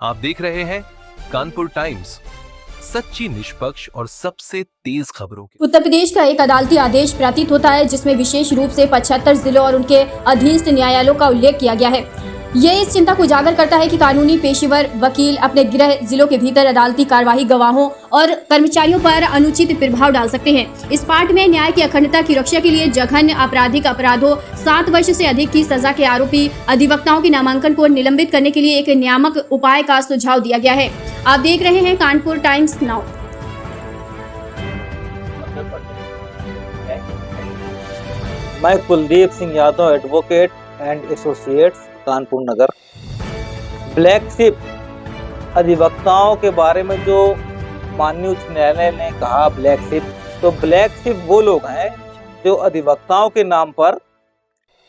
आप देख रहे हैं कानपुर टाइम्स, सच्ची, निष्पक्ष और सबसे तेज खबरों के। उत्तर प्रदेश का एक अदालती आदेश प्रतीत होता है जिसमें विशेष रूप से 75 जिलों और उनके अधीनस्थ न्यायालयों का उल्लेख किया गया है। ये इस चिंता को उजागर करता है कि कानूनी पेशेवर वकील अपने गृह जिलों के भीतर अदालती कार्यवाही गवाहों और कर्मचारियों पर अनुचित प्रभाव डाल सकते हैं। इस पाठ में न्याय की अखंडता की रक्षा के लिए जघन्य आपराधिक अपराधों 7 वर्ष से अधिक की सजा के आरोपी अधिवक्ताओं के नामांकन को निलंबित करने के लिए एक नियामक उपाय का सुझाव दिया गया है। आप देख रहे हैं कानपुर टाइम्स नाउ। मैं Kuldeep Singh Yadav, advocate and associates, Kanpur Nagar. Black ship अधिवक्ताओं के बारे में जो माननीय उच्च न्यायालय ने कहा ब्लैक शिप, तो ब्लैक शिप वो लोग हैं जो अधिवक्ताओं के नाम पर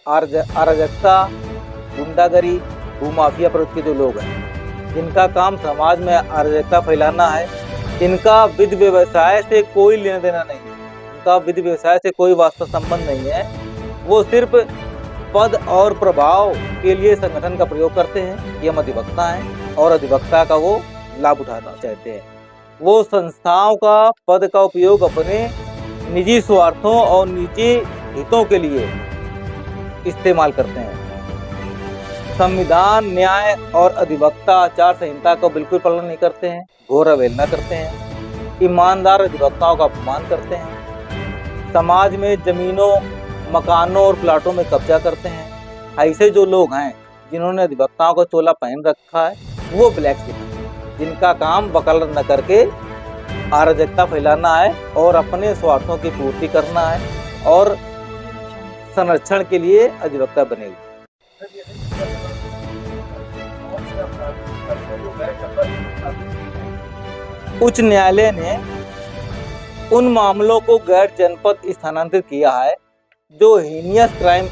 अराजकता, गुंडागरी, भूमाफिया प्रवृत्ति के जो लोग हैं, जिनका काम समाज में अराजकता फैलाना है, जिनका विधि व्यवसाय से कोई लेना देना नहीं है, उनका विधि व्यवसाय से कोई वास्ता संबंध नहीं है, वो सिर्फ पद और प्रभाव के लिए संगठन का प्रयोग करते हैं। ये हम अधिवक्ता हैं और अधिवक्ता का वो लाभ उठाना चाहते हैं। वो संस्थाओं का पद का उपयोग अपने निजी स्वार्थों और निजी हितों के लिए इस्तेमाल करते हैं। संविधान, न्याय और अधिवक्ता आचार संहिता का बिल्कुल पालन नहीं करते हैं, घोर अवहेलना करते हैं, ईमानदार अधिवक्ताओं का अपमान करते हैं, समाज में जमीनों, मकानों और प्लाटों में कब्जा करते हैं। ऐसे जो लोग हैं जिन्होंने अधिवक्ताओं का चोला पहन रखा है, वो ब्लैक शिप हैं, जिनका काम वकालत न करके अराजकता फैलाना है और अपने स्वार्थों की पूर्ति करना है और संरक्षण के लिए अधिवक्ता बने हुए। उच्च न्यायालय ने उन मामलों को गैर जनपद स्थानांतरित किया है जो हीनियस क्राइम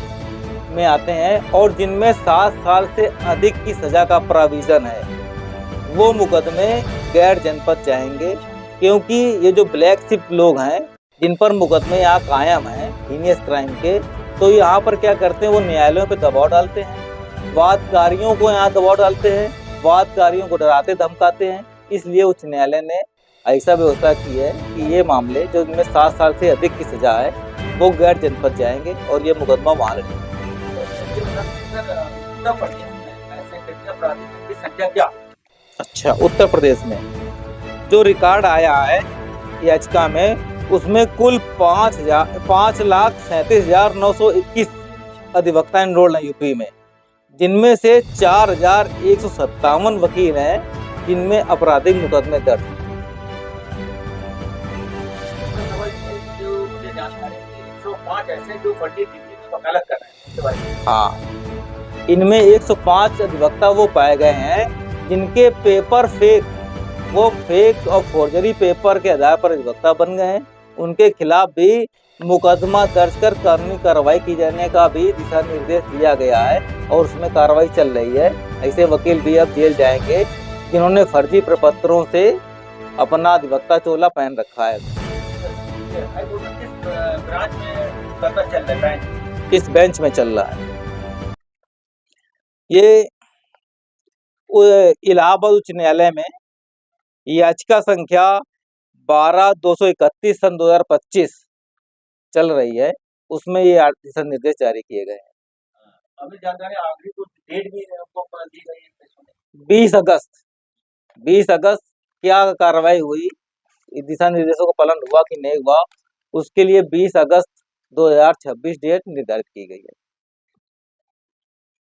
में आते हैं और जिनमें 7 साल से अधिक की सजा का प्रोविजन है। वो मुकदमे गैर जनपद जाएंगे, क्योंकि ये जो ब्लैक शिप लोग हैं जिन पर मुकदमे यहाँ कायम हैं हीनियस क्राइम के, तो यहाँ पर क्या करते हैं, वो न्यायालयों पे दबाव डालते हैं, वादकारियों को यहाँ दबाव डालते हैं, वादकारियों को डराते धमकाते हैं। इसलिए उच्च न्यायालय ने ऐसा व्यवस्था की है कि ये मामले जो इनमें 7 साल से अधिक की सजा है वो गैर जनपद जाएंगे और ये मुकदमा वहां लड़ेंगे। अच्छा, उत्तर प्रदेश में जो रिकॉर्ड आया है याचिका में, उसमें कुल 5,37,921 अधिवक्ता एनरोल्ड हैं यूपी में, जिनमें से 4,157 वकील हैं जिनमें आपराधिक मुकदमे दर्ज हैं। हाँ, इनमें 105 अधिवक्ता वो पाए गए हैं जिनके पेपर फेक, वो फेक और फोर्जरी पेपर के आधार पर अधिवक्ता बन गए हैं। उनके खिलाफ भी मुकदमा दर्ज कर कानूनी कार्रवाई की जाने का भी दिशा निर्देश दिया गया है और उसमें कार्रवाई चल रही है। ऐसे वकील भी अब जेल जाएंगे जिन्होंने फर्जी प्रपत्रों से अपना अधिवक्ता चोला पहन रखा है। किस बेंच में चल रहा है? ये इलाहाबाद उच्च न्यायालय में याचिका संख्या 12,231 सन 2025 चल रही है, उसमें ये दिशा निर्देश जारी किए गए हैं। अभी जानकारी आखिरी कुछ डेट भी हमको दी गई है, 20 अगस्त क्या कार्रवाई हुई, दिशा निर्देशों का पालन हुआ कि नहीं हुआ, उसके लिए 20 अगस्त 2026 डेट निर्धारित की गई है।